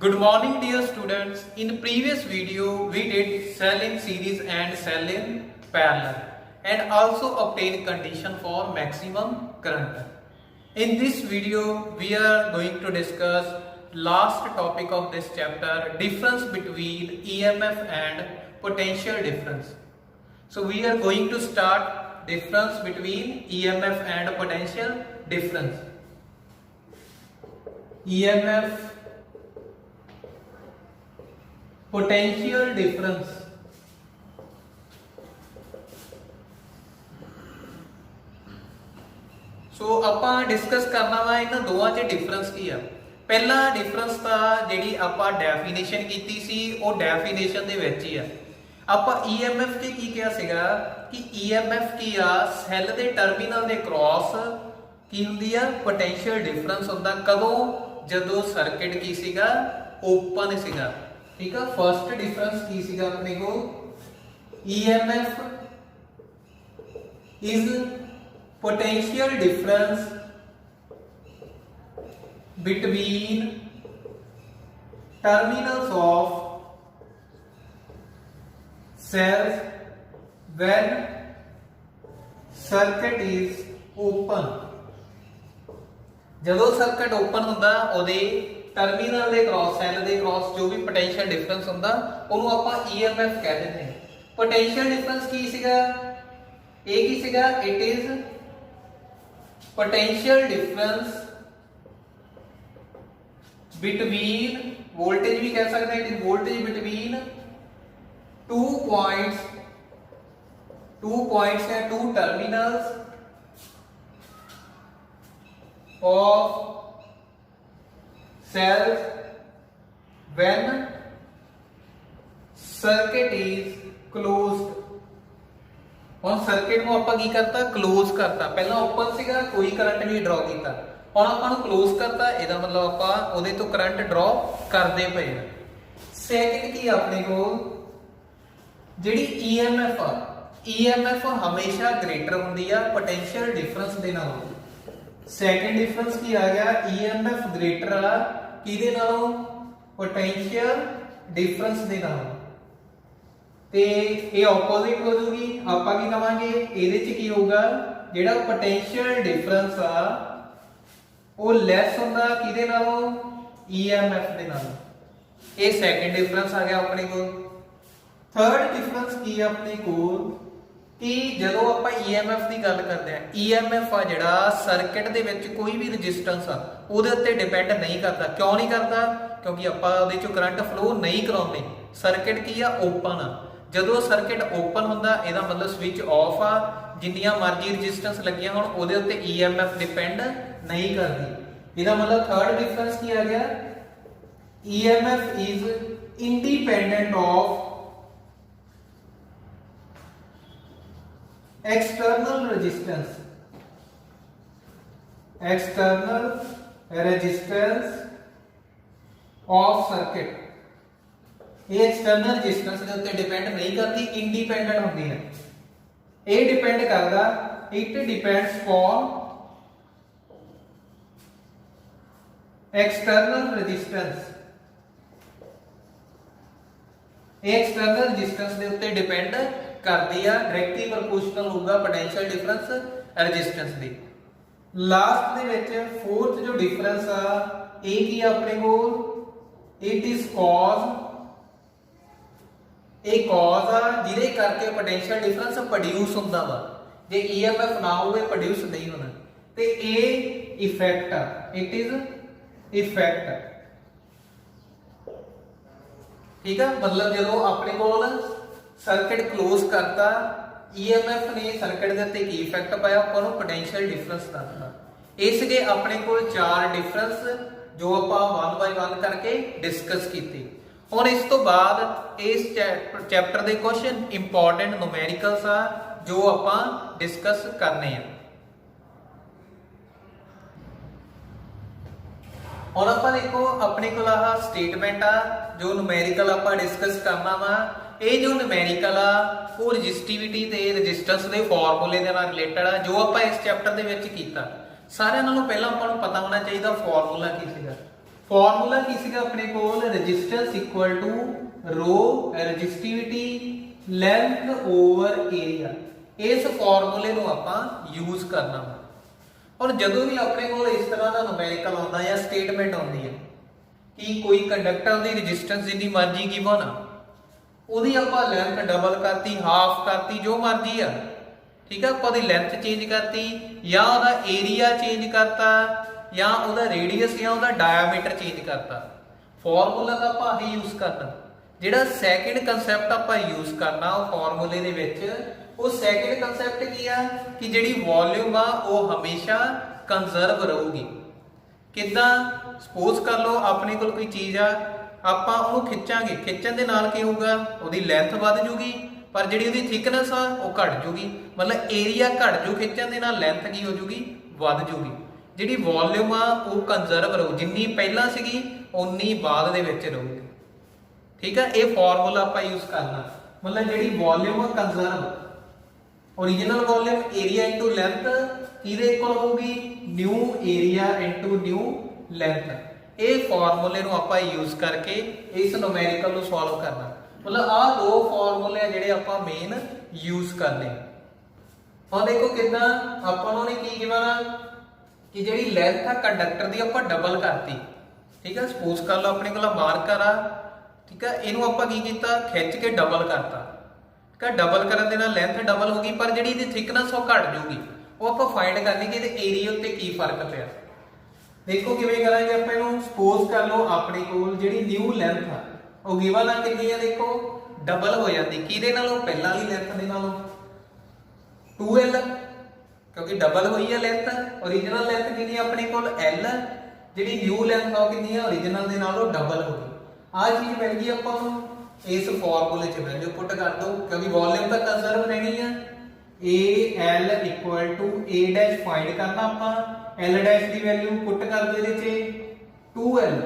Good morning dear students. In previous video we did cell in series and cell in parallel and also obtain condition for maximum current. In this video we are going to discuss last topic of this chapter, difference between EMF and potential difference. So we are going to start difference between EMF and potential difference. EMF potential difference. सो ਆਪਾਂ discuss करना वा इन्हां दोवां च difference की है। पहला difference ਤਾਂ ਜਿਹੜੀ ਆਪਾਂ ਡੈਫੀਨੇਸ਼ਨ ਕੀਤੀ ਸੀ ਉਹ ਡੈਫੀਨੇਸ਼ਨ ਦੇ ਵਿੱਚ ਹੀ ਆ। ਆਪਾਂ EMF ਤੇ ਕੀ ਕਿਹਾ ਸੀਗਾ ਕਿ EMF ਕੀ ਆ, ਸੈੱਲ ਦੇ ਟਰਮੀਨਲ ਦੇ ਕ੍ਰਾਸ ਕੀ ਹੁੰਦੀ ਆ, ਪੋਟੈਂਸ਼ੀਅਲ ਡਿਫਰੈਂਸ ਹੁੰਦਾ। ਕਦੋਂ? ਜਦੋਂ ਸਰਕਟ ਕੀ ਸੀਗਾ, ਓਪਨ ਸੀਗਾ। ठीक है, फर्स्ट डिफरेंस की सीगा अपने को EMF is potential difference between terminals of cells when circuit is open. जदों सर्किट ओपन हुंदा ओदे टर्मिनल ਦੇ ਕ੍ਰਾਸ, ਸੈੱਲ ਦੇ ਕ੍ਰਾਸ ਜੋ ਵੀ ਪੋਟੈਂਸ਼ੀਅਲ ਡਿਫਰੈਂਸ ਹੁੰਦਾ ਉਹਨੂੰ ਆਪਾਂ EMF ਕਹਿ ਦਿੰਦੇ ਹਾਂ। ਪੋਟੈਂਸ਼ੀਅਲ ਡਿਫਰੈਂਸ ਕੀ ਸੀਗਾ? ਇਹ ਕੀ ਸੀਗਾ? It is potential difference between, voltage ਵੀ ਕਹਿ ਸਕਦੇ ਹਾਂ, it is voltage between two points and two terminals of cells when circuit is closed। ਹੁਣ ਸਰਕਟ ਨੂੰ ਆਪਾਂ ਕੀ ਕਰਤਾ? ਕਲੋਜ਼ ਕਰਤਾ। ਪਹਿਲਾਂ ਓਪਨ ਸੀਗਾ, ਕੋਈ ਕਰੰਟ ਨਹੀਂ ਡਰਾ ਕੀਤਾ। ਹੁਣ ਆਪਾਂ ਨੂੰ ਕਲੋਜ਼ ਕਰਤਾ, ਇਹਦਾ ਮਤਲਬ ਆਪਾਂ ਉਹਦੇ ਤੋਂ ਕਰੰਟ ਡਰਾ ਕਰਦੇ ਪਏ ਆ। ਸੈਕਿੰਡ ਕੀ ਆਪਣੇ ਕੋਲ ਜਿਹੜੀ EMF ਆ, EMF ਹਮੇਸ਼ਾ ਗ੍ਰੇਟਰ ਹੁੰਦੀ ਆ ਪੋਟੈਂਸ਼ੀਅਲ ਡਿਫਰੈਂਸ ਦੇ ਨਾਲੋਂ। ਸੈਕਿੰਡ ਡਿਫਰੈਂਸ ਕੀ ਆ ਗਿਆ? EMF ਗ੍ਰੇਟਰ ਆ ਕਿਹਦੇ ਨਾਲੋਂ? ਪੋਟੈਂਸ਼ੀਅਲ ਡਿਫਰੈਂਸ ਦੇ ਨਾਲੋਂ। ਤੇ ਇਹ ਆਪੋਜ਼ਿਟ ਹੋ ਜੂਗੀ। ਆਪਾਂ ਕੀ ਕਵਾਂਗੇ? ਇਹਦੇ ਚ ਕੀ ਹੋਊਗਾ? ਜਿਹੜਾ ਪੋਟੈਂਸ਼ੀਅਲ ਡਿਫਰੈਂਸ ਆ ਉਹ ਲੈਸ ਹੁੰਦਾ ਕਿਹਦੇ ਨਾਲੋਂ? EMF ਦੇ ਨਾਲੋਂ। ਇਹ ਸੈਕਿੰਡ ਡਿਫਰੈਂਸ ਆ ਗਿਆ ਆਪਣੇ ਕੋਲ। ਥਰਡ ਡਿਫਰੈਂਸ ਕੀ ਆ ਆਪਣੇ ਕੋਲ ਕਿ ਜਦੋਂ ਆਪਾਂ EMF ਦੀ ਗੱਲ ਕਰਦੇ ਆ, EMF ਆ ਜਿਹੜਾ ਸਰਕਟ ਦੇ ਵਿੱਚ ਕੋਈ ਵੀ ਰੈਜ਼ਿਸਟੈਂਸ ਆ ਉਹਦੇ ਉੱਤੇ ਡਿਪੈਂਡ ਨਹੀਂ ਕਰਦਾ। ਕਿਉਂ ਨਹੀਂ ਕਰਦਾ? ਕਿਉਂਕਿ ਆਪਾਂ ਉਹਦੇ ਚੋਂ ਕਰੰਟ ਫਲੋ ਨਹੀਂ ਕਰਾਉਂਦੇ। ਸਰਕਟ ਕੀ ਆ? ਓਪਨ ਆ। ਜਦੋਂ ਸਰਕਟ ਓਪਨ ਹੁੰਦਾ ਇਹਦਾ ਮਤਲਬ ਸਵਿਚ ਆਫ ਆ। ਜਿੰਨੀਆਂ ਮਰਜ਼ੀ ਰੈਜ਼ਿਸਟੈਂਸ ਲੱਗੀਆਂ ਹੋਣ ਉਹਦੇ ਉੱਤੇ EMF ਡਿਪੈਂਡ ਨਹੀਂ ਕਰਦੀ। ਇਹਦਾ ਮਤਲਬ ਥਰਡ ਡਿਫਰੈਂਸ ਕੀ ਆ ਗਿਆ? EMF is independent of external resistance of circuit। ਇਹ external resistance ਦੇ ਉੱਤੇ ਡਿਪੈਂਡ ਨਹੀਂ ਕਰਦੀ, ਇੰਡੀਪੈਂਡੈਂਟ ਹੁੰਦੀ ਹੈ। ਇਹ ਡਿਪੈਂਡ ਕਰਦਾ, it depends on external resistance। ਇਹ external resistance ਦੇ ਉੱਤੇ ਡਿਪੈਂਡ ਕਰਦੀ ਆ। ਡਾਇਰੈਕਟਲੀ ਪ੍ਰੋਪੋਰਸ਼ਨਲ ਹੋਊਗਾ ਪੋਟੈਂਸ਼ੀਅਲ ਡਿਫਰੈਂਸ ਰੈਜ਼ਿਸਟੈਂਸ ਦੀ। ਲਾਸਟ ਦੇ ਵਿੱਚ ਫੋਰਥ ਜੋ ਡਿਫਰੈਂਸ ਆ ਇਹ ਕੀ ਆ ਆਪਣੇ ਕੋਲ? ਇਟ ਇਜ਼ ਕਾਜ਼। ਇਹ ਕਾਜ਼ ਆ ਜਿਹਦੇ ਕਰਕੇ ਪੋਟੈਂਸ਼ੀਅਲ ਡਿਫਰੈਂਸ ਪ੍ਰੋਡਿਊਸ ਹੁੰਦਾ ਵਾ। ਜੇ EMF ਨਾ ਹੋਵੇ ਪ੍ਰੋਡਿਊਸ ਨਹੀਂ ਹੋਣਾ। ਤੇ ਇਹ ਇਫੈਕਟ ਆ, ਇਟ ਇਜ਼ ਇਫੈਕਟ। ਠੀਕ ਆ, ਮਤਲਬ ਜਦੋਂ ਆਪਣੇ ਕੋਲ ਸਰਕਟ ਕਲੋਜ਼ ਕਰਤਾ, EMF ਨੇ ਸਰਕਟ ਦੇ ਉੱਤੇ ਕੀ ਇਫੈਕਟ ਪਾਇਆ, ਆਪਾਂ ਨੂੰ ਪੋਟੈਂਸ਼ੀਅਲ ਡਿਫਰੈਂਸ ਦੱਸਦਾ। ਇਸ ਦੇ ਆਪਣੇ ਕੋਲ ਚਾਰ ਡਿਫਰੈਂਸ ਜੋ ਆਪਾਂ 1 ਬਾਈ 1 ਕਰਕੇ ਡਿਸਕਸ ਕੀਤੇ। ਹੁਣ ਇਸ ਤੋਂ ਬਾਅਦ ਇਸ ਚੈਪਟਰ ਦੇ ਕੁਐਸਚਨ ਇੰਪੋਰਟੈਂਟ ਨੂਮੈਰੀਕਲਸ ਆ ਜੋ ਆਪਾਂ ਡਿਸਕਸ ਕਰਨੇ ਆ। ਹੁਣ ਆਪਾਂ ਦੇਖੋ ਆਪਣੇ ਕੋਲ ਆਹ ਸਟੇਟਮੈਂਟ ਆ ਜੋ ਨੂਮੈਰੀਕਲ ਆਪਾਂ ਡਿਸਕਸ ਕਰਨਾ ਵਾ। ਇਹ ਜੋ ਨੂਮੈਰੀਕਲ ਆ ਉਹ ਰੈਜ਼ਿਸਟਿਵਿਟੀ ਤੇ ਰੈਜ਼ਿਸਟੈਂਸ ਦੇ ਫਾਰਮੂਲੇ ਦੇ ਨਾਲ ਰਿਲੇਟਡ ਆ ਜੋ ਆਪਾਂ ਇਸ ਚੈਪਟਰ ਦੇ ਵਿੱਚ ਕੀਤਾ। ਸਾਰਿਆਂ ਨਾਲੋਂ ਪਹਿਲਾਂ ਆਪਾਂ ਨੂੰ ਪਤਾ ਹੋਣਾ ਚਾਹੀਦਾ ਫਾਰਮੂਲਾ ਕੀ ਸੀਗਾ। ਫਾਰਮੂਲਾ ਕੀ ਸੀਗਾ ਆਪਣੇ ਕੋਲ, ਰੈਜ਼ਿਸਟੈਂਸ ਇਕੁਅਲ ਟੂ ਰੋ ਰੈਜ਼ਿਸਟਿਵਿਟੀ ਲੈਂਥ ਓਵਰ ਏਰੀਆ। ਇਸ ਫਾਰਮੂਲੇ ਨੂੰ ਆਪਾਂ ਯੂਜ਼ ਕਰਨਾ ਵਾ। ਔਰ ਜਦੋਂ ਵੀ ਆਪਣੇ ਕੋਲ ਇਸ ਤਰ੍ਹਾਂ ਦਾ ਨੂਮੈਰੀਕਲ ਆਉਂਦਾ ਜਾਂ ਸਟੇਟਮੈਂਟ ਆਉਂਦੀ ਹੈ ਕਿ ਕੋਈ ਕੰਡਕਟਰ ਦੀ ਰੈਜ਼ਿਸਟੈਂਸ ਜਿੰਨੀ ਮਰਜ਼ੀ ਗਿਵਨ ਆ, ਉਹਦੀ ਆਪਾਂ ਲੈਂਥ ਡਬਲ ਕਰਤੀ, ਹਾਫ ਕਰਤੀ, ਜੋ ਮਰਜ਼ੀ ਆ, ਠੀਕ ਆ, ਆਪਾਂ ਉਹਦੀ ਲੈਂਥ ਚੇਂਜ ਕਰਤੀ ਜਾਂ ਉਹਦਾ ਏਰੀਆ ਚੇਂਜ ਕਰਤਾ ਜਾਂ ਉਹਦਾ ਰੇਡੀਅਸ ਜਾਂ ਉਹਦਾ ਡਾਇਆਮੀਟਰ ਚੇਂਜ ਕਰਤਾ, ਫਾਰਮੂਲਾ ਦਾ ਆਪਾਂ ਇਹ ਯੂਜ਼ ਕਰਨਾ। ਜਿਹੜਾ ਸੈਕਿੰਡ ਕਨਸੈਪਟ ਆਪਾਂ ਯੂਜ਼ ਕਰਨਾ ਉਹ ਫਾਰਮੂਲੇ ਦੇ ਵਿੱਚ, ਉਹ ਸੈਕਿੰਡ ਕਨਸੈਪਟ ਕੀ ਆ ਕਿ ਜਿਹੜੀ ਵੋਲਿਊਮ ਆ ਉਹ ਹਮੇਸ਼ਾ ਕੰਜ਼ਰਵ ਰਹੂਗੀ। ਕਿੱਦਾਂ? ਸਪੋਜ਼ ਕਰ ਲਓ ਆਪਣੇ ਕੋਲ ਕੋਈ ਚੀਜ਼ ਆ, ਆਪਾਂ ਉਹਨੂੰ ਖਿੱਚਾਂਗੇ, ਖਿੱਚਣ ਦੇ ਨਾਲ ਕੀ ਹੋਊਗਾ, ਉਹਦੀ ਲੈਂਥ ਵੱਧ ਜੂਗੀ ਪਰ ਜਿਹੜੀ ਉਹਦੀ ਥਿਕਨੈਸ ਆ ਉਹ ਘਟ ਜੂਗੀ, ਮਤਲਬ ਏਰੀਆ ਘਟ ਜੂ, ਖਿੱਚਣ ਦੇ ਨਾਲ ਲੈਂਥ ਕੀ ਹੋ ਜੂਗੀ, ਵੱਧ ਜੂਗੀ। ਜਿਹੜੀ ਵੋਲਿਊਮ ਆ ਉਹ ਕੰਜ਼ਰਵ ਰਹੂ, ਜਿੰਨੀ ਪਹਿਲਾਂ ਸੀਗੀ ਉਨੀ ਬਾਅਦ ਦੇ ਵਿੱਚ ਰਹੂਗੀ, ਠੀਕ ਆ। ਇਹ ਫਾਰਮੂਲਾ ਆਪਾਂ ਯੂਜ਼ ਕਰਨਾ, ਮਤਲਬ ਜਿਹੜੀ ਵੋਲਿਊਮ ਆ conserve, original volume area into length किदे इक्वल होगी, new area into new length. ਇਹ ਫਾਰਮੂਲੇ ਨੂੰ ਆਪਾਂ ਯੂਜ਼ ਕਰਕੇ ਇਸ ਨੂਮੈਰੀਕਲ ਨੂੰ ਸੋਲਵ ਕਰਨਾ। ਮਤਲਬ ਆਹ ਦੋ ਫਾਰਮੂਲੇ ਆ ਜਿਹੜੇ ਆਪਾਂ ਮੇਨ ਯੂਜ਼ ਕਰਨੇ। ਹੁਣ ਦੇਖੋ ਕਿਦਾਂ ਆਪਾਂ ਨੂੰ ਨੇ ਕੀ ਕਿਹਾ ਕਿ ਜਿਹੜੀ ਲੈਂਥ ਆ ਕੰਡਕਟਰ ਦੀ ਆਪਾਂ ਡਬਲ ਕਰਤੀ, ਠੀਕ ਆ। ਸਪੋਜ਼ ਕਰ ਲਓ ਆਪਣੇ ਕੋਲ ਮਾਰਕਰ ਆ, ਠੀਕ ਆ, ਇਹਨੂੰ ਆਪਾਂ ਕੀ ਕੀਤਾ, ਖਿੱਚ ਕੇ ਡਬਲ ਕਰਤਾ, ਕਾ ਡਬਲ ਕਰਨ ਦੇ ਨਾਲ ਲੈਂਥ ਡਬਲ ਹੋ ਗਈ ਪਰ ਜਿਹੜੀ ਇਹਦੀ ਥਿਕਨੈਸ ਉਹ ਘਟ ਜਾਊਗੀ। ਉਹ ਆਪਾਂ ਫਾਈਂਡ ਕਰਨੀ ਕਿ ਇਹਦੇ ਏਰੀਆ ਉੱਤੇ ਕੀ ਫਰਕ ਪਿਆ। ਦੇਖੋ ਕਿਵੇਂ ਕਰਾਂਗੇ ਆਪਾਂ ਇਹਨੂੰ। ਸਪੋਜ਼ ਕਰ ਲਓ ਆਪਣੇ ਕੋਲ ਜਿਹੜੀ ਨਿਊ ਲੈਂਥ ਆ ਉਹ ਗਿਵਨ ਆ ਕਿੰਨੀ ਆ, ਦੇਖੋ ਡਬਲ ਹੋ ਜਾਂਦੀ ਕਿਹਦੇ ਨਾਲੋਂ, ਪਹਿਲਾਂ ਵਾਲੀ ਲੈਂਥ ਦੇ ਨਾਲੋਂ 2l, ਕਿਉਂਕਿ ਡਬਲ ਹੋਈ ਆ ਲੈਂਥ। ओरिजिनल ਲੈਂਥ ਕਿੰਨੀ ਆ ਆਪਣੇ ਕੋਲ l, ਜਿਹੜੀ ਨਿਊ ਲੈਂਥ ਆ ਕਿੰਨੀ ਆ, ओरिजिनल ਦੇ ਨਾਲੋਂ ਡਬਲ ਹੋ ਗਈ। ਆਹ ਚੀਜ਼ ਮਿਲ ਗਈ ਆਪਾਂ ਨੂੰ। इस फॉर्मूले च वैल्यू पुट कर दो क्योंकि वॉल्यूम तो कंजर्व रहनी है। A L equal to A dash find करना आपा, एल डैश की वैल्यू पुट कर दो ਇਹਦੇ ਚ 2l,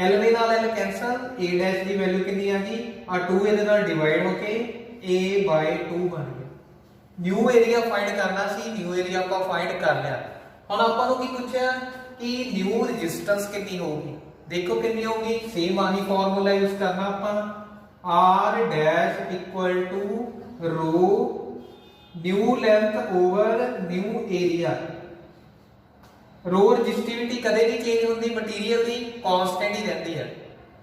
l ਦੇ ਨਾਲ l कैंसल, a डैश ਦੀ वैल्यू ਕਿੰਨੀ ਆ ਗਈ ਆ 2 ਇਹਦੇ ਨਾਲ ਡਿਵਾਈਡ ਹੋ ਕੇ a/2 ਬਣ ਗਿਆ। ਨਿਊ ਏਰੀਆ ਫਾਈਂਡ ਕਰਨਾ ਸੀ, ਨਿਊ ਏਰੀਆ ਆਪਾਂ ਫਾਈਂਡ ਕਰ ਲਿਆ। ਹੁਣ ਆਪਾਂ ਨੂੰ ਕੀ ਪੁੱਛਿਆ ਕਿ ਨਿਊ ਰੈਜ਼ਿਸਟੈਂਸ ਕਿੰਨੀ ਹੋਊਗੀ। ਦੇਖੋ ਕਿੰਨੀ ਹੋਊਗੀ, ਸੇਮ ਆਹੀ ਫਾਰਮੂਲਾ ਯੂਜ਼ ਕਰਨਾ ਆਪਾਂ, R dash equal to rho new length over new area। Row resistivity कदे भी चेंज होती, मटीरियल की कांस्टेंट ही रहती है,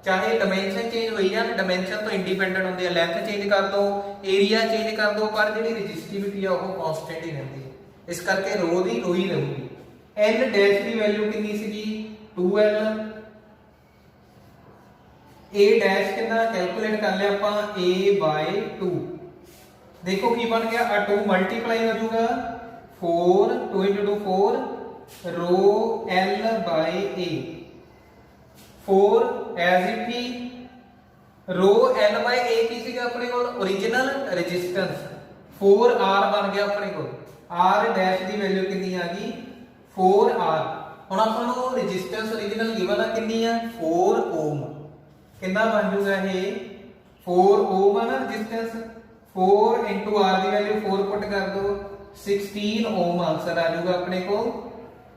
चाहे डायमेंशन चेंज हुई जाए, डायमेंशन तो इंडिपेंडेंट होंगे, लेंथ चेंज कर दो, एरिया चेंज कर दो, पर जी रजिस्टिविटी है वो कांस्टेंट ही रहती है। इस करके रो की रो ही रहूगी। एल डैश की वैल्यू कितनी सी 2l, a डैश कितना कैलकुलेट कर लिया ਆਪਾਂ a/2। देखो की बन गया, आ 2 मल्टीप्लाई हो जाएगा 4, 2 * 2 4 रो l/a, 4 as it he row l/a की ਸੀਗਾ ਆਪਣੇ ਕੋਲ ओरिजिनल रेजिस्टेंस 4r बन गया ਆਪਣੇ ਕੋਲ। r डैश ਦੀ ਵੈਲਿਊ ਕਿੰਨੀ ਆ ਗਈ 4r। ਹੁਣ ਆਪਾਂ ਨੂੰ रेजिस्टेंस ओरिजिनल गिवन ਆ ਕਿੰਨੀ ਆ 4 ओम, कितना बन जाऊगा ये 4 ओम है ना रेजिस्टेंस, 4 * r की वैल्यू 4 पुट कर दो 16 ओम आंसर आ जाऊगा अपने को,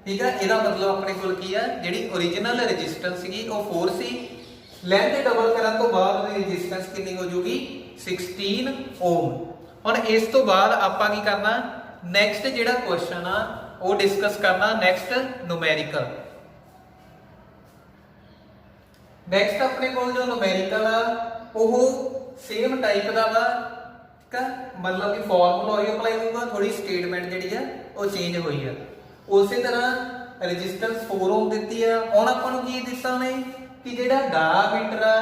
ठीक है। ਇਹਦਾ मतलब अपने ਕੋਲ ਕੀ ਹੈ, ਜਿਹੜੀ ओरिजिनल रेजिस्टेंस ਸੀਗੀ ਉਹ 4 ਸੀ, ਲੈਂਥ ਡਬਲ ਕਰਨ ਤੋਂ ਬਾਅਦ ਉਹਦੀ ਰੈਜ਼ਿਸਟੈਂਸ ਕਿੰਨੀ ਹੋ ਜਾਊਗੀ 16 ओम। ਹੁਣ ਇਸ ਤੋਂ ਬਾਅਦ ਆਪਾਂ ਕੀ ਕਰਨਾ, ਨੈਕਸਟ ਜਿਹੜਾ ਕੁਐਸਚਨ ਆ ਉਹ ਡਿਸਕਸ ਕਰਨਾ, ਨੈਕਸਟ ਨੂਮੈਰੀਕਲ। ਨੈਕਸਟ ਆਪਣੇ ਕੋਲ ਜੋ ਨੂਮੈਰੀਕਲ ਆ ਉਹ ਸੇਮ ਟਾਈਪ ਦਾ ਵਾ, ਠੀਕ ਆ। ਮਤਲਬ ਕਿ ਫਾਰਮੂਲਾ ਹੀ ਅਪਲਾਈ ਹੋਊਗਾ, ਥੋੜੀ ਸਟੇਟਮੈਂਟ ਜਿਹੜੀ ਆ ਉਹ ਚੇਂਜ ਹੋਈ ਆ। ਉਸੇ ਤਰ੍ਹਾਂ ਰੈਜ਼ਿਸਟੈਂਸ 4 ਓਮ ਦਿੱਤੀ ਆ। ਹੁਣ ਆਪਾਂ ਨੂੰ ਕੀ ਦਿੱਤਾ ਉਹਨੇ ਕਿ ਜਿਹੜਾ ਡਾਇਆਮੀਟਰ ਆ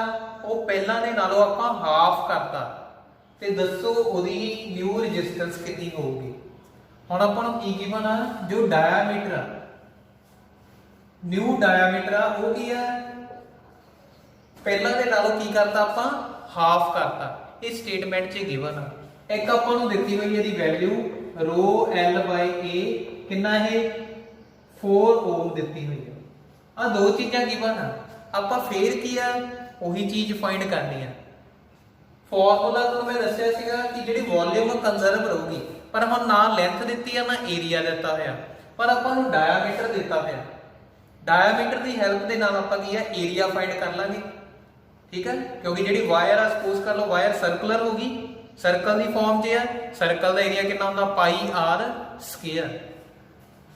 ਉਹ ਪਹਿਲਾਂ ਦੇ ਨਾਲੋਂ ਆਪਾਂ ਹਾਫ ਕਰਤਾ, ਤੇ ਦੱਸੋ ਉਹਦੀ ਨਿਊ ਰੈਜ਼ਿਸਟੈਂਸ ਕਿੰਨੀ ਹੋਊਗੀ। ਹੁਣ ਆਪਾਂ ਨੂੰ ਕੀ ਗਿਵਨ ਆ, ਜੋ ਡਾਇਆਮੀਟਰ ਆ, ਨਿਊ ਡਾਇਆਮੀਟਰ ਆ ਉਹ ਕੀ ਆ, ਪਹਿਲਾਂ ਦੇ ਨਾਲੋਂ ਕੀ ਕਰਤਾ ਆਪਾਂ ਹਾਫ ਕਰਤਾ। ਇਹ ਸਟੇਟਮੈਂਟ 'ਚ ਗਿਵਨ ਆ। ਇੱਕ ਆਪਾਂ ਨੂੰ ਦਿੱਤੀ ਹੋਈ ਇਹਦੀ ਵੈਲਿਊ ਰੋ l/a ਕਿੰਨਾ ਹੈ 4 ਓਮ ਦਿੱਤੀ ਹੋਈ ਹੈ। ਆ ਦੋ ਚੀਜ਼ਾਂ ਗਿਵਨ ਆ, ਆਪਾਂ ਫੇਰ ਕੀ ਆ ਉਹੀ ਚੀਜ਼ ਫਾਈਂਡ ਕਰਨੀ ਆ। ਫਾਰਮੂਲਾ ਤੁਹਾਨੂੰ ਮੈਂ ਦੱਸਿਆ ਸੀਗਾ ਕਿ ਜਿਹੜੀ ਵੋਲਿਊਮ ਕੰਜ਼ਰਵ ਰਹੂਗੀ, ਪਰ ਹੁਣ ਨਾ ਲੈਂਥ ਦਿੱਤੀ ਆ ਨਾ ਏਰੀਆ ਦਿੱਤਾ ਹੋਇਆ, ਪਰ ਆਪਾਂ ਨੂੰ ਡਾਇਆਮੀਟਰ ਦਿੱਤਾ ਹੋਇਆ। डायमीटर की हैल्प के नाल आपां की है एरिया फाइंड कर लांगे, ठीक है। क्योंकि जी वायर आ सपोज कर लो वायर सर्कुलर होगी, सर्कल की फॉर्म च है, सर्कल का एरिया कितना होंदा पाई आर स्केयर।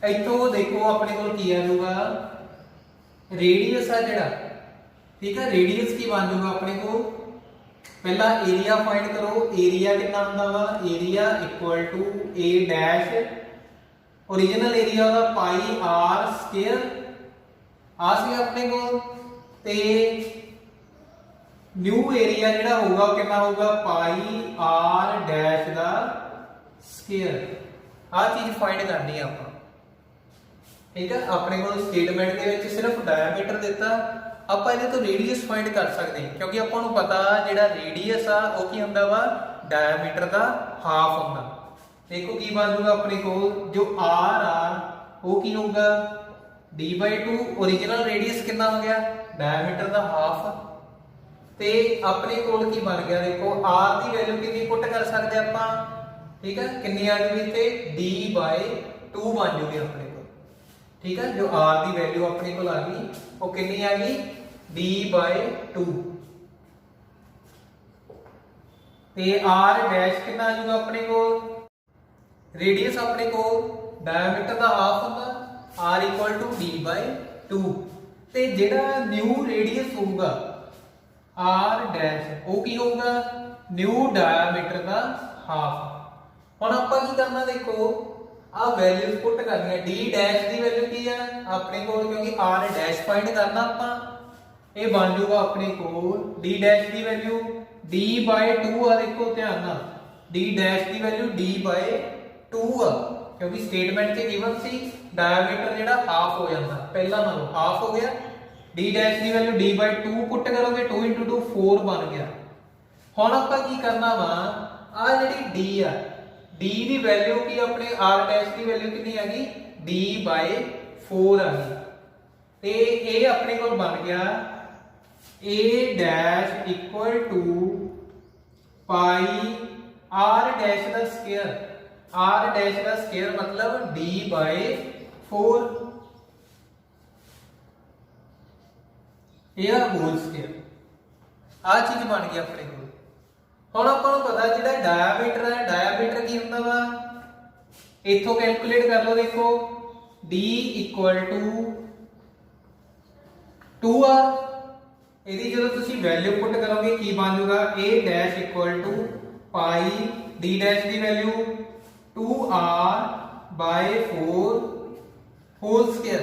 इथों देखो अपने को की आ जाऊगा रेडियस आ जिहड़ा, ठीक है, रेडियस की बन जाऊगा अपने को पहला एरिया फाइंड करो, एरिया कितना होंदा वा area equal to A dash original area दा पाई आर स्केयर आ सी अपने को ते न्यू एरिया जिहड़ा होगा कितना होगा पाई आर डैश दा स्केयर। आ चीज फाइंड करनी है आपां, ठीक है। अपने को स्टेटमेंट के विच सिर्फ डायमीटर दिता, ਆਪਾਂ ਇਹਦੇ ਤੋਂ ਰੇਡੀਅਸ ਫਾइंड कर सकते हैं क्योंकि ਆਪਾਂ ਨੂੰ पता ਜਿਹੜਾ ਰੇਡੀਅਸ ਆ ਉਹ ਕੀ ਹੁੰਦਾ ਵਾ ਡਾਇਆਮੀਟਰ ਦਾ ਹਾਫ ਹੁੰਦਾ। ਦੇਖੋ ਕੀ ਬਣ ਜਾਊਗਾ ਆਪਣੇ ਕੋਲ ਜੋ r ਆ ਉਹ ਕੀ ਹੋਊਗਾ d/2 ओरिजिनल रेडियस कितना हो गया डायमीटर ਦਾ ਹਾਫ ਤੇ ਆਪਣੇ ਕੋਲ ਕੀ ਬਣ ਗਿਆ देखो r ਦੀ ਵੈਲਿਊ ਕਿੰਨੀ ਪੁੱਟ ਕਰ ਸਕਦੇ ਆਪਾਂ, ठीक है, कितनी आ गई ਤੇ d/2 बन जूगी अपने को, ठीक है। जो r की वैल्यू अपने को आ गई वो कितनी आ गई d/2 ते r डैश कितना आ जाऊगा अपने को रेडियस अपने को डायमीटर का हाफ होगा r इक्वल टू d/2 ते जेड़ा न्यू रेडियस होगा r डैश वो की होगा न्यू डायमीटर का हाफ। हुण आपां की करना देखो आ वैल्यूज पुट करनी है, d डैश की वैल्यू की है अपने को क्योंकि r डैश फाइंड करना आपां ये बन जाऊगा अपने को d डैश की वैल्यू d/2 आ देखो ध्यान नाल d डैश की वैल्यू d/2 आ क्योंकि स्टेटमेंट च गिवन सी डायमीटर जेड़ा हाफ हो जाता पहला नालों हाफ हो गया, d डैश की वैल्यू d/2 पुट करोगे 2 × 2 4 बन गया। हुण आपां की करना वा आ जेड़ी d आ d की वैल्यू की अपने r डैश की वैल्यू कितनी आ गई d/4 आ गई ते ये अपने को बन गया a dash equal to pi r dash दा स्क्वायर, r डैश दा स्क्वायर मतलब d/4 ये होल स्क्वायर आ चीज बन गई अपने को। ਹੁਣ ਆਪਾਂ ਨੂੰ ਪਤਾ ਜਿਹੜਾ ਡਾਇਆਮੀਟਰ ਹੈ ਡਾਇਆਮੀਟਰ ਕੀ ਹੁੰਦਾ ਵਾ ਇੱਥੋਂ ਕੈਲਕੂਲੇਟ ਕਰ ਲਓ ਦੇਖੋ d ਇਕੁਅਲ ਟੂ 2r ਇਹਦੀ ਜਦੋਂ ਤੁਸੀਂ ਵੈਲਿਊ ਪੁੱਟ ਕਰੋਗੇ ਕੀ ਬਣ ਜਾਊਗਾ a dash equal to pi d dash ਦੀ ਵੈਲਿਊ 2r/4 ਹੋਲ ਸਕੁਅਰ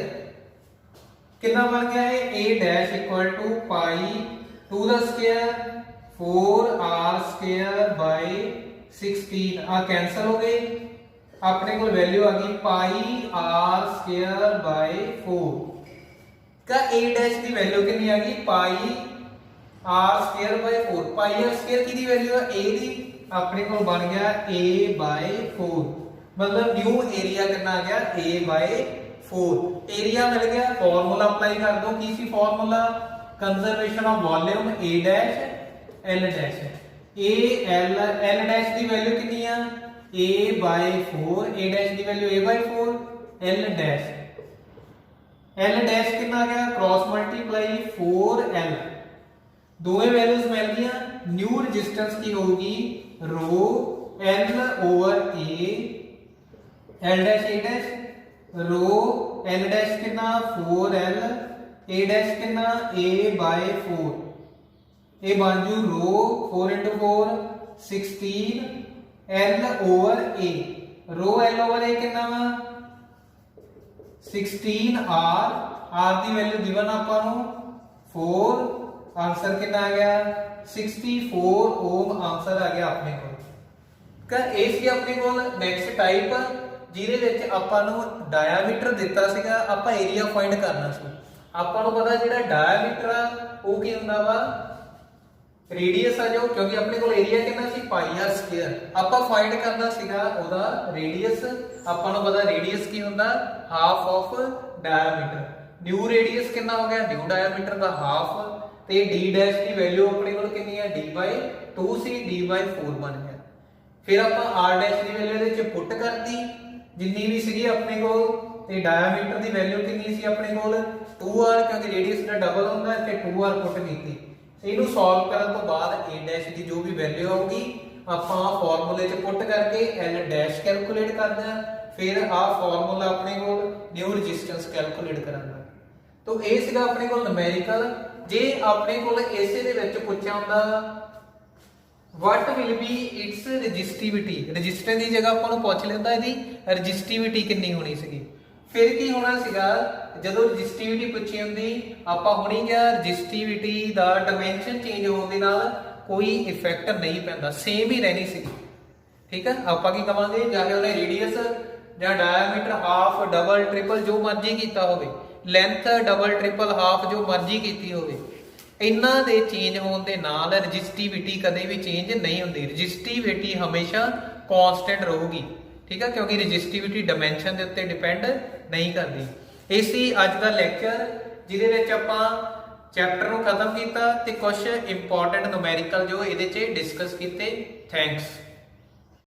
ਕਿੰਨਾ ਬਣ ਗਿਆ ਇਹ a dash equal to pi 2 ਦਾ ਸਕੁਅਰ 4r² आ कैंसल हो गए अपने को वैल्यू आ गई पाई r² का a डैश की वैल्यू कितनी आ गई पाई r²/4 पाई r² की दी वैल्यू है a दी अपने को बन गया a/4 मतलब न्यू एरिया कितना आ गया a/4 एरिया मिल गया। फॉर्मूला अप्लाई कर दो की सी formula conservation of volume a dash L dash A L dash की वैल्यू कितनी है a/4 a डैश की वैल्यू a/4 L डैश कितना आ गया क्रॉस मल्टीप्लाई 4L दोवें वैल्यूज मिल गई। न्यू रेजिस्टेंस की होगी rho L/A L dash a dash rho L dash कितना 4L a डैश कितना a/4 ये बन जू रो 4 × 4 16 L/A रो L/A कितना वा 16r r की वैल्यू गिवन आपा नु 4 आंसर कितना आ गया 64 ओम आंसर आ गया अपने को का ए सी अपने को नेक्स्ट टाइप ਜਿਹਦੇ ਵਿੱਚ ਆਪਾਂ ਨੂੰ ਡਾਇਆਮੀਟਰ ਦਿੱਤਾ ਸੀਗਾ ਆਪਾਂ ਏਰੀਆ ਫਾਈਂਡ ਕਰਨਾ ਸੀ। ਆਪਾਂ ਨੂੰ ਪਤਾ ਜਿਹੜਾ ਡਾਇਆਮੀਟਰ ਆ ਉਹ ਕੀ ਹੁੰਦਾ ਵਾ रेडियस आ जाओ क्योंकि अपने को एरिया कितना सी पाई आर स्क्वायर आपा फाइंड करना सीगा ओदा रेडियस आपा नु पता रेडियस की हुंदा half of diameter new radius कितना हो गया न्यू डायमीटर का हाफ ते d डैश की वैल्यू अपने को कितनी है d/2 सी d/4 बन गया। फिर आपा r डैश की वैल्यू दे च पुट करती जिन्नी भी सीगी अपने को ਤੇ ਡਾਇਆਮੀਟਰ ਦੀ ਵੈਲਿਊ ਕਿੰਨੀ ਸੀ ਆਪਣੇ ਕੋਲ 2r, ਕਿਉਂਕਿ ਰੇਡੀਅਸ ਦਾ ਡਬਲ ਹੁੰਦਾ ਤੇ 2r ਪੁੱਟ ਕੀਤੀ। ਇਹਨੂੰ ਸੋਲਵ ਕਰਨ ਤੋਂ ਬਾਅਦ a ਡੈਸ਼ ਦੀ ਜੋ ਵੀ ਵੈਲਿਊ ਆਊਗੀ ਆਪਾਂ ਫਾਰਮੂਲੇ 'ਚ ਪੁੱਟ ਕਰਕੇ l ਡੈਸ਼ ਕੈਲਕੂਲੇਟ ਕਰਦੇ ਆ, ਫਿਰ ਆਹ ਫਾਰਮੂਲਾ ਆਪਣੇ ਕੋਲ ਨਿਊ ਰੈਜ਼ਿਸਟੈਂਸ ਕੈਲਕੂਲੇਟ ਕਰਾਂਗੇ। तो ਇਹ ਸੀਗਾ ਆਪਣੇ ਕੋਲ ਨੂਮੈਰੀਕਲ। ਜੇ ਆਪਣੇ ਕੋਲ ਇਸੇ ਦੇ ਵਿੱਚ ਪੁੱਛਿਆ ਹੁੰਦਾ what will be its resistivity, resistance ਦੀ ਜਗ੍ਹਾ ਆਪਾਂ ਨੂੰ ਪੁੱਛ ਲੈਂਦਾ ਇਹਦੀ ਰੈਜ਼ਿਸਟਿਵਿਟੀ ਕਿੰਨੀ ਹੋਣੀ ਸੀਗੀ, ਫਿਰ ਕੀ ਹੋਣਾ ਸੀਗਾ ਜਦੋਂ ਰੈਜ਼ਿਸਟਿਵਿਟੀ ਪੁੱਛੀ ਹੁੰਦੀ ਆਪਾਂ ਹੁਣੀ ਗਿਆ ਰੈਜ਼ਿਸਟਿਵਿਟੀ ਦਾ ਡਾਈਮੈਂਸ਼ਨ ਚੇਂਜ ਹੋਣ ਦੇ ਨਾਲ ਕੋਈ ਇਫੈਕਟ ਨਹੀਂ ਪੈਂਦਾ, ਸੇਮ ਹੀ ਰਹਿਣੀ ਸੀਗੀ। ਠੀਕ ਹੈ, ਆਪਾਂ ਕੀ ਕਵਾਂਗੇ ਜਾਂ ਕਿ ਉਹਨੇ ਰੇਡੀਅਸ ਜਾਂ ਡਾਇਆਮੀਟਰ ਹਾਫ ਡਬਲ ਟ੍ਰਿਪਲ ਜੋ ਮਰਜ਼ੀ ਕੀਤਾ ਹੋਵੇ, ਲੈਂਥ ਡਬਲ ਟ੍ਰਿਪਲ ਹਾਫ ਜੋ ਮਰਜ਼ੀ ਕੀਤੀ ਹੋਵੇ, ਇਹਨਾਂ ਦੇ ਚੇਂਜ ਹੋਣ ਦੇ ਨਾਲ ਰੈਜ਼ਿਸਟਿਵਿਟੀ ਕਦੇ ਵੀ ਚੇਂਜ ਨਹੀਂ ਹੁੰਦੀ। ਰੈਜ਼ਿਸਟਿਵਿਟੀ ਹਮੇਸ਼ਾ ਕਾਂਸਟੈਂਟ ਰਹੂਗੀ। ਠੀਕ ਹੈ, ਕਿਉਂਕਿ ਰੈਜ਼ਿਸਟਿਵਿਟੀ ਡਾਈਮੈਂਸ਼ਨ ਦੇ ਉੱਤੇ ਡਿਪੈਂਡ ਨਹੀਂ ਕਰਦੀ। ਇਹ ਸੀ ਅੱਜ ਦਾ ਲੈਕਚਰ ਜਿਹਦੇ ਵਿੱਚ ਆਪਾਂ ਚੈਪਟਰ ਨੂੰ ਖਤਮ ਕੀਤਾ ਤੇ ਕੁਝ ਇੰਪੋਰਟੈਂਟ ਨੂਮੈਰੀਕਲ ਜੋ ਇਹਦੇ 'ਚ ਡਿਸਕਸ ਕੀਤੇ। ਥੈਂਕਸ।